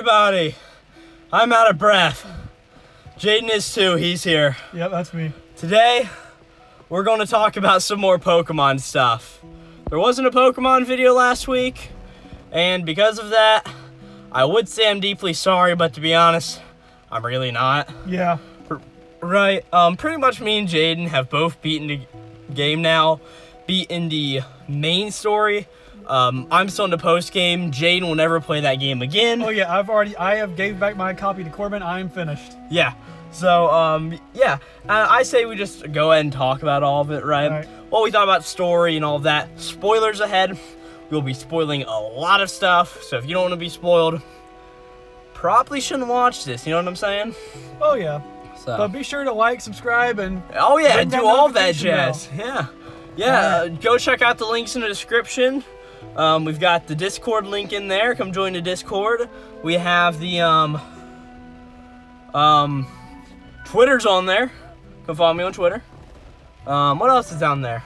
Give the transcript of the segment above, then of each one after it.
everybody. I'm out of breath. Jaden is too. He's here. Yep, that's me. Today, we're going to talk about some more Pokemon stuff. There wasn't a Pokemon video last week, and because of that, I would say I'm deeply sorry, but to be honest, I'm really not. Yeah. Right. Pretty much me and Jaden have both beaten the game now, beaten the main story. I'm still in the post game. Jaden will never play that game again. Oh yeah, I have gave back my copy to Corbin. I'm finished. Yeah. So, yeah. I say we just go ahead and talk about all of it, right? All right. What we thought about the story and all of that. Spoilers ahead. We'll be spoiling a lot of stuff. So if you don't want to be spoiled, probably shouldn't watch this. You know what I'm saying? Oh yeah. So. But be sure to like, subscribe, and oh yeah, ring do all that notification jazz. Yeah. Go check out the links in the description. We've got the Discord link in there. Come join the Discord. We have the Twitter's on there. Come follow me on Twitter. What else is down there?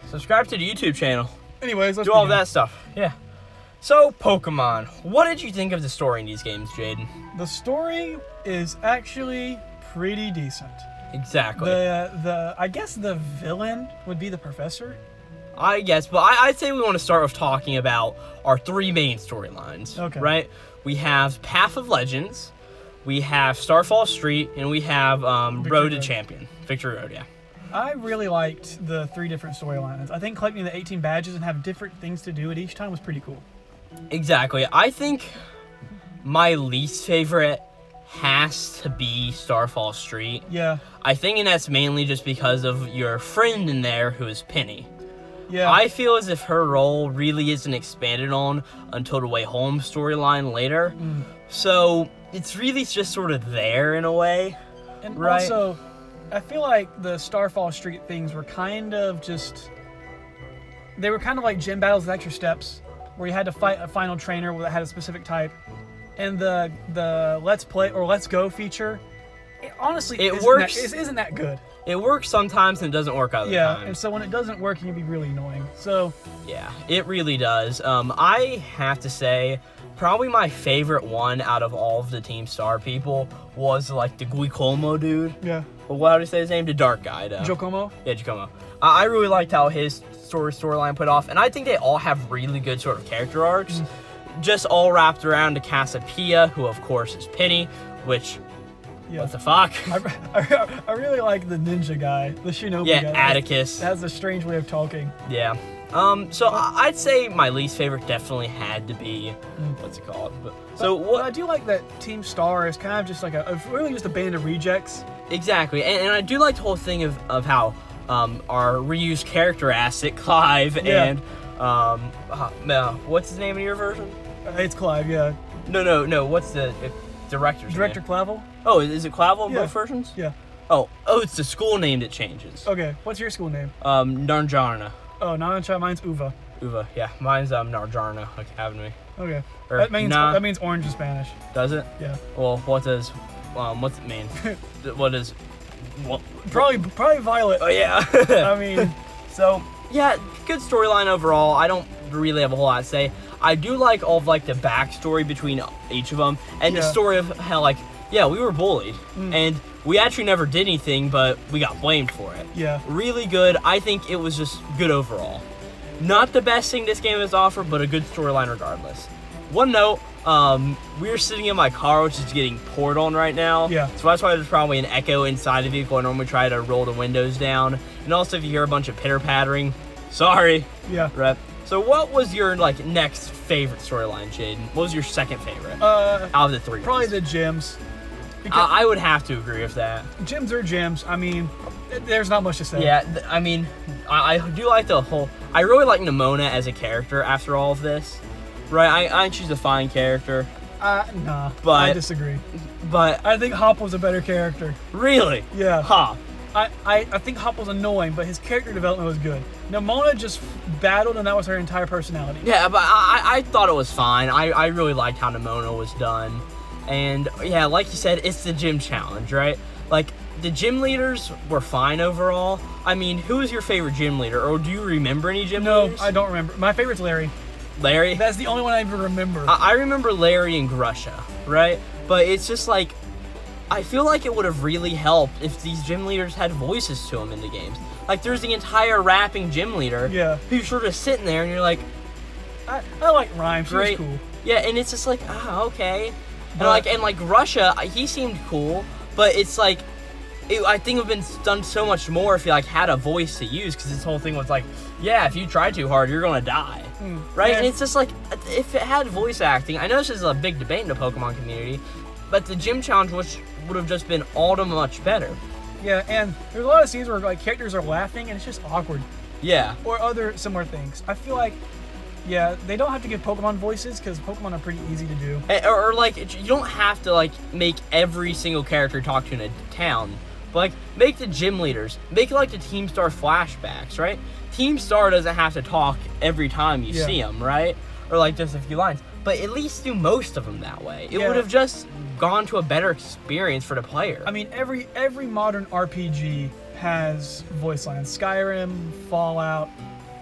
Subscribe to the YouTube channel. Anyways, let's do all begin. that stuff. Yeah. So, Pokemon. What did you think of the story in these games, Jaden? The story is actually pretty decent. Exactly. I guess the villain would be the professor. I guess, but I'd say we want to start with talking about our three main storylines. Okay. Right? We have Path of Legends, we have Starfall Street, and we have Road to Champion. Victory Road, yeah. I really liked the three different storylines. I think collecting the 18 badges and having different things to do at each time was pretty cool. Exactly. I think my least favorite has to be Starfall Street. Yeah. I think and that's mainly just because of your friend in there who is Penny. Yeah. I feel as if her role really isn't expanded on until the Way Home storyline later. So it's really just sort of there in a way. And right? also, I feel like the Starfall Street things were kind of just... They were kind of like gym battles with extra steps, where you had to fight a final trainer that had a specific type. And the Let's Play or Let's Go feature, honestly, isn't that good. It works sometimes and it doesn't work other times. Yeah, and so when it doesn't work, it can be really annoying. So yeah, it really does. I have to say, probably my favorite one out of all of the Team Star people was like the Guicomo dude. Yeah. Well, what do you say his name? The dark guy, though. Giacomo? Yeah, Giacomo. I really liked how his storyline put off, and I think they all have really good sort of character arcs, just all wrapped around the Cassiopeia, who of course is Penny, which... Yeah. What the fuck? I really like the ninja guy, the Shinobi guy. Yeah, Atticus. That has a strange way of talking. Yeah. So I'd say my least favorite definitely had to be, what's it called? But I do like that Team Star is kind of just like really just a band of rejects. Exactly, and I do like the whole thing of how our reused character asset, Clive, and, what's his name in your version? It's Clive, yeah. No, what's the director's Director name? Clavel? Oh, is it Clavel in both versions? Yeah. Oh, it's the school name that changes. Okay, what's your school name? Narnjarna. Oh, Narnjarna, mine's Uva. Uva, yeah. Mine's Narnjarna Academy. Okay. Or, that means orange in Spanish. Does it? Yeah. Well, what's it mean? Probably violet. Oh yeah. I mean, so yeah, good storyline overall. I don't really have a whole lot to say. I do like all of like the backstory between each of them, and the story of how we were bullied, and we actually never did anything, but we got blamed for it. Yeah. Really good. I think it was just good overall. Not the best thing this game has to offer, but a good storyline regardless. One note, we were sitting in my car, which is getting poured on right now. Yeah. So that's why there's probably an echo inside the vehicle. I normally try to roll the windows down. And also if you hear a bunch of pitter-pattering, sorry. Yeah. Right. So what was your next favorite storyline, Jaden? What was your second favorite out of the three? Probably the gyms. I would have to agree with that. Gyms are gyms. I mean, there's not much to say. Yeah, I mean, I do like the whole... I really like Nimona as a character after all of this. Right, I think she's a fine character. Nah, but, I disagree. But... I think Hop was a better character. Really? Yeah. Hop. I think Hop was annoying, but his character development was good. Nimona just battled, and that was her entire personality. Yeah, but I thought it was fine. I really liked how Nimona was done. And, yeah, like you said, it's the gym challenge, right? Like, the gym leaders were fine overall. I mean, who was your favorite gym leader? Or do you remember any gym leaders? No, I don't remember. My favorite's Larry. Larry. That's the only one I even remember. I remember Larry and Grusha, right? But it's just like, I feel like it would have really helped if these gym leaders had voices to them in the games. Like, there's the entire rapping gym leader. Yeah. Who's sort of sitting there, and you're like, I like Rhyme. She was great. cool. Yeah, and it's just like, okay. And like Russia, he seemed cool, but it's like, I think it would have been done so much more if you like had a voice to use, because this whole thing was like, yeah, if you try too hard, you're gonna die, right? Yeah. And it's just like, if it had voice acting, I know this is a big debate in the Pokemon community, but the gym challenge would have just been all the much better. Yeah, and there's a lot of scenes where like characters are laughing and it's just awkward. Yeah. Or other similar things. I feel like, yeah, they don't have to give Pokemon voices because Pokemon are pretty easy to do. Or like, you don't have to like make every single character talk to in a town. But like, make the gym leaders, make it like the Team Star flashbacks, right? Team Star doesn't have to talk every time you see them, right? Or like just a few lines. But at least do most of them that way. It would have just gone to a better experience for the player. I mean, every modern RPG has voice lines. Skyrim, Fallout,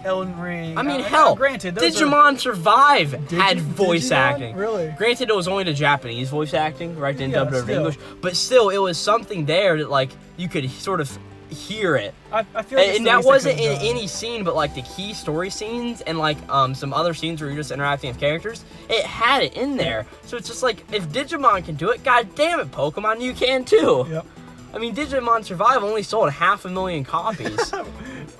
Elden Ring. I mean, hell, granted, Digimon Survive had voice Digimon? acting. Really? Granted, it was only the Japanese voice acting, right? Didn't dub it over still. English. But still, it was something there that, like, you could sort of hear it. I feel like And that wasn't in any scene, but, like, the key story scenes and, like, some other scenes where you're just interacting with characters, it had it in there. So it's just like, if Digimon can do it, god damn it, Pokemon, you can too. Yep. I mean, Digimon Survive only sold 500,000 copies.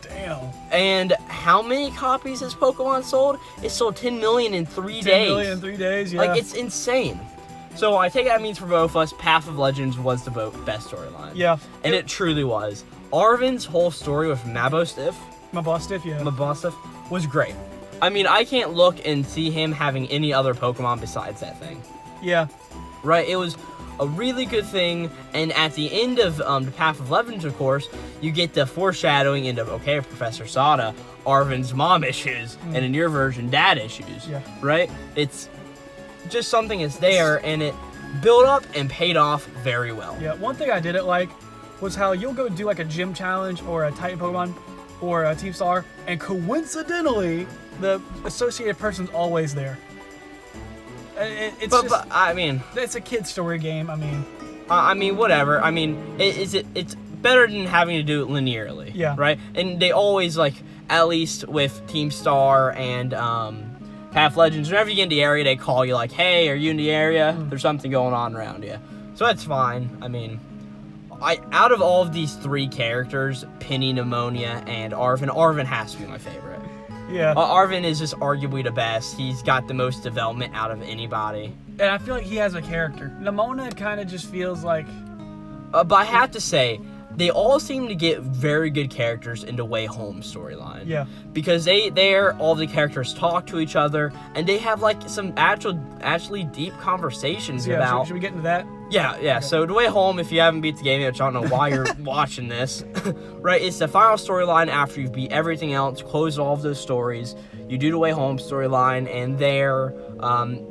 Damn. And how many copies has Pokemon sold? It sold 10 million in 3 days. 10 million in 3 days, yeah. Like, it's insane. So I take that means for both of us, Path of Legends was the best storyline. Yeah. And it truly was. Arvin's whole story with Mabostiff was great. I mean, I can't look and see him having any other Pokemon besides that thing. Yeah. Right? It was a really good thing, and at the end of the Path of Legends, of course, you get the foreshadowing into, okay, Professor Sada, Arvin's mom issues, and in your version, dad issues. Yeah. Right? It's just something that's there, and it built up and paid off very well. Yeah, one thing I didn't like was how you'll go do like a gym challenge or a Titan Pokemon or a Team Star, and coincidentally, the associated person's always there. But I mean, it's a kid's story game. I mean, whatever. I mean, it's better than having to do it linearly. Yeah. Right. And they always, like, at least with Team Star and Path Legends, whenever you get in the area, they call you like, "Hey, are you in the area? There's something going on around you." So that's fine. I mean, out of all of these three characters, Penny, Pneumonia, and Arvin has to be my favorite. Yeah. Arvin is just arguably the best. He's got the most development out of anybody. And I feel like he has a character. Pneumonia kind of just feels like... But I have to say, they all seem to get very good characters in the Way Home storyline. Yeah. Because all the characters talk to each other, and they have, like, some actually deep conversations about... Should we get into that? Yeah. Okay. So The Way Home, if you haven't beat the game, which I don't know why you're watching this, right? It's the final storyline after you beat everything else, close all of those stories. You do The Way Home storyline, and there,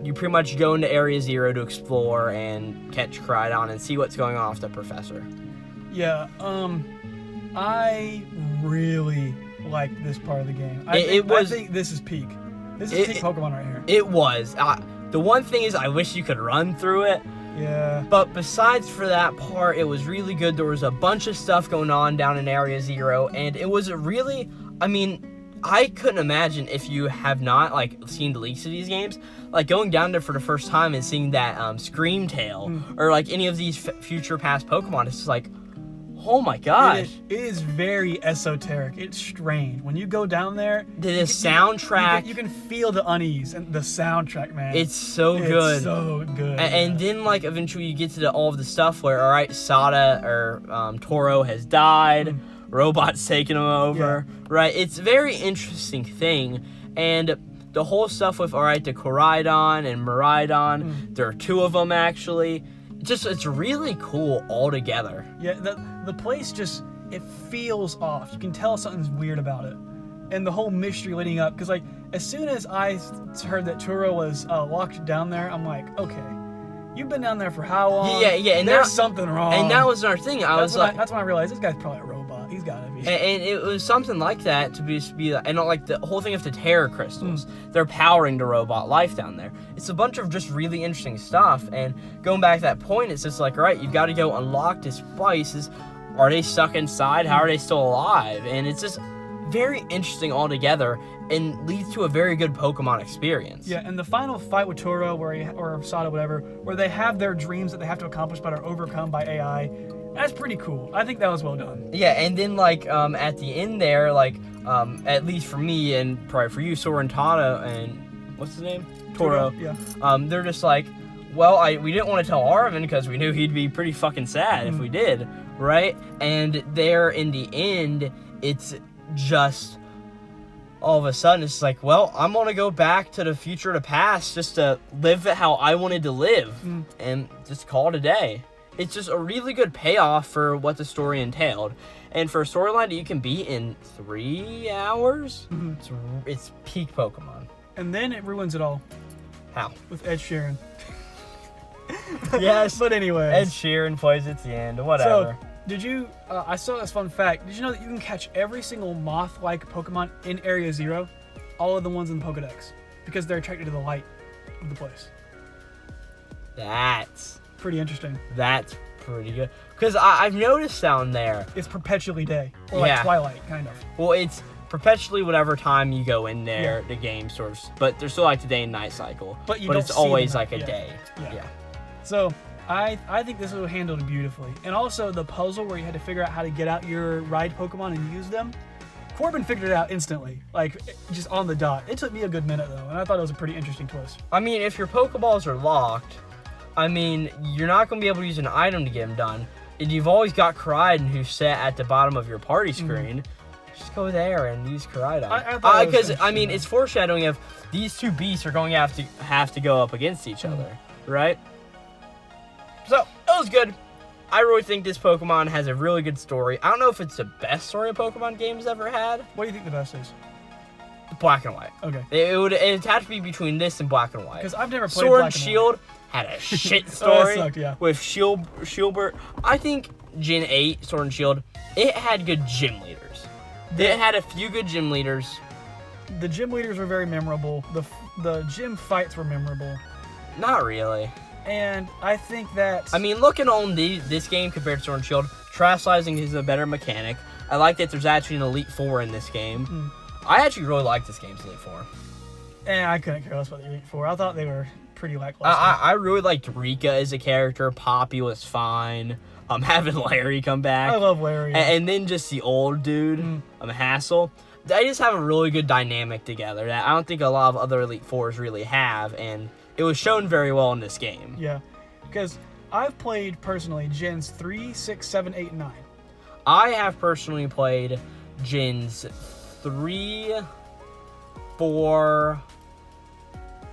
you pretty much go into Area Zero to explore and catch Crydon and see what's going on with the professor. Yeah, I really like this part of the game. I think this is peak. This is peak Pokemon right here. It was. The one thing is, I wish you could run through it. Yeah. But besides for that part, it was really good. There was a bunch of stuff going on down in Area Zero, and it was I couldn't imagine, if you have not, like, seen the leaks of these games, like, going down there for the first time and seeing that Screamtail, or, like, any of these future past Pokemon, it's just like, oh my gosh. It is very esoteric. It's strange. When you go down there, the soundtrack. You can feel the unease and the soundtrack, man. It's so good. It's so good. And then, like, eventually you get to all of the stuff where, all right, Sada or Toro has died. Robot's taking him over, right? It's a very interesting thing, and the whole stuff with, all right, the Koraidon and Miraidon, there are two of them, actually. It's really cool altogether. Yeah, the place just, it feels off. You can tell something's weird about it. And the whole mystery leading up, because, like, as soon as I heard that Turo was locked down there, I'm like, okay, you've been down there for how long? Yeah, and there's something wrong. And that was our thing. That's when I realized this guy's probably a robot. He's gotta be. And it was something like that to be and like the whole thing of the terror crystals. They're powering the robot life down there. It's a bunch of just really interesting stuff. And going back to that point, it's just like, all right, you've got to go unlock this spice. Are they stuck inside? How are they still alive? And it's just very interesting altogether and leads to a very good Pokemon experience. Yeah, and the final fight with Toro or Sada, whatever, where they have their dreams that they have to accomplish but are overcome by AI, that's pretty cool. I think that was well done. Yeah, and then like at the end there, like at least for me and probably for you, Sora and Tana and what's his name? Toro. Yeah. They're just like, well, we didn't want to tell Arvin because we knew he'd be pretty fucking sad if we did, right? And there in the end, it's just all of a sudden it's like, well, I'm gonna go back to the future, to past, just to live it how I wanted to live, and just call it a day. It's just a really good payoff for what the story entailed, and for a storyline that you can beat in 3 hours, it's peak Pokemon. And then it ruins it all How? with Ed Sheeran. Yes, But anyways. Ed Sheeran plays at the end, whatever. So, did you, I saw this fun fact, did you know that you can catch every single moth-like Pokemon in Area 0? All of the ones in the Pokedex. Because they're attracted to the light of the place. That's Pretty interesting. pretty good. Because I've noticed down there, It's perpetually day. Or like Twilight, kind of. well, it's perpetually whatever time you go in there, the game sort of, but there's still like the day and night cycle. But you but don't it's see them always at- like a yeah. day. Yeah. So, I think this was handled beautifully. And also the puzzle where you had to figure out how to get out your ride Pokemon and use them. Corbin figured it out instantly, like just on the dot. It took me a good minute though, and I thought it was a pretty interesting twist. I mean, if your Pokeballs are locked, I mean, you're not going to be able to use an item to get them done. And you've always got Koraidon who's set at the bottom of your party screen. Just go there and use Koraidon. I thought it was Because, I mean, interesting, it's foreshadowing of these two beasts are going to have to go up against each other, right? So, it was good. I really think this Pokemon has a really good story. I don't know if it's the best story a Pokemon game's ever had. What do you think the best is? Black and White. Okay. It'd have to be between this and Black and White. Because I've never played Sword Black and and Shield had a shit Oh, story that sucked, yeah. with Shieldbert. I think Gen 8, Sword and Shield, it had good gym leaders. It had a few good gym leaders. The gym leaders were very memorable. The gym fights were memorable. Not really. And I think that... I mean, looking on this game compared to Sword and Shield, Trash Slicing is a better mechanic. I like that there's actually an Elite Four in this game. I actually really like this game's Elite Four. I couldn't care less about the Elite Four. I thought they were pretty lackluster. I really liked Rika as a character. Poppy was fine. Having Larry come back. I love Larry. And then just the old dude, Hassel. They just have a really good dynamic together that I don't think a lot of other Elite Fours really have, and it was shown very well in this game. Yeah, because I've played, personally, Gens 3, 6, 7, 8, and 9. I have personally played Gens 3, 4,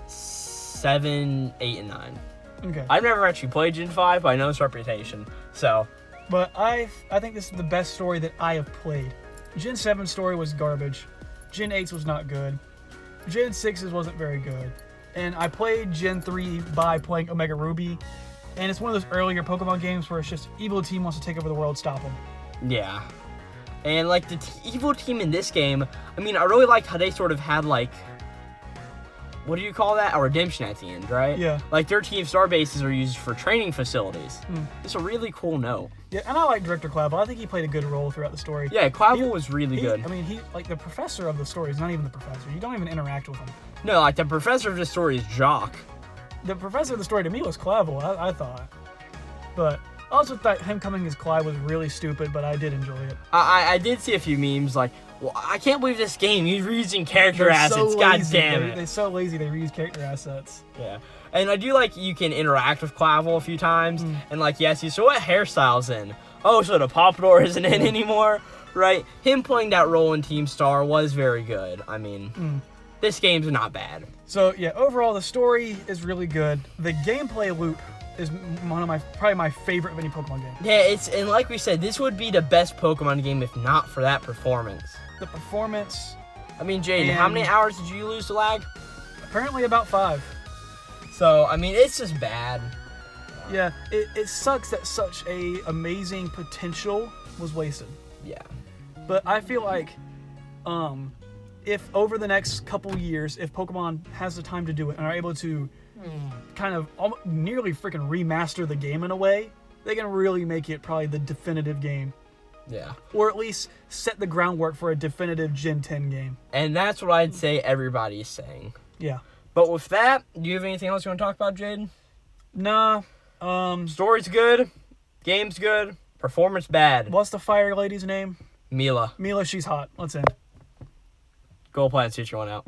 7, 8, and 9. Okay. I've never actually played Gen 5, but I know its reputation, so... But I think this is the best story that I have played. Gen 7's story was garbage. Gen 8's was not good. Gen 6's wasn't very good. And I played Gen 3 by playing Omega Ruby. And it's one of those earlier Pokemon games where it's just evil team wants to take over the world, stop them. Yeah. And, like, the evil team in this game, I mean, I really liked how they sort of had, like... What do you call that? A redemption at the end, right? Yeah. Like, their team star bases are used for training facilities. It's a really cool note. Yeah, and I like Director Clavel. I think he played a good role throughout the story. Yeah, Clavel was really good. I mean, he, like, the professor of the story is not even the professor. You don't even interact with him. No, like, the professor of the story is Jock. The professor of the story to me was Clavel, I thought. But I also thought him coming as Clyde was really stupid, but I did enjoy it. I did see a few memes like, well, I can't believe this game, you're reusing character They're assets, so god lazy. damn it. They're so lazy, they reuse character assets. Yeah. And I do like you can interact with Clavel a few times, and like, yes, so what hairstyle's in? Oh, so the Pompadour isn't in anymore, right? Him playing that role in Team Star was very good. I mean, this game's not bad. So yeah, overall the story is really good. The gameplay loop is one of probably my favorite of any Pokemon game. Yeah, and like we said, this would be the best Pokemon game if not for that performance. The performance, I mean, Jaden, how many hours did you lose to lag? apparently about 5. So, I mean, it's just bad. Yeah, it sucks that such a amazing potential was wasted. Yeah. But I feel like, if over the next couple years, if Pokemon has the time to do it and are able to kind of nearly freaking remaster the game in a way, they can really make it probably the definitive game. Yeah. Or at least set the groundwork for a definitive Gen 10 game. And that's what I'd say everybody is saying. Yeah. But with that, do you have anything else you want to talk about, Jaden? Nah. Story's good. Game's good. Performance bad. What's the fire lady's name? Mila. Mila, she's hot. Let's end. Glowplasma231 out.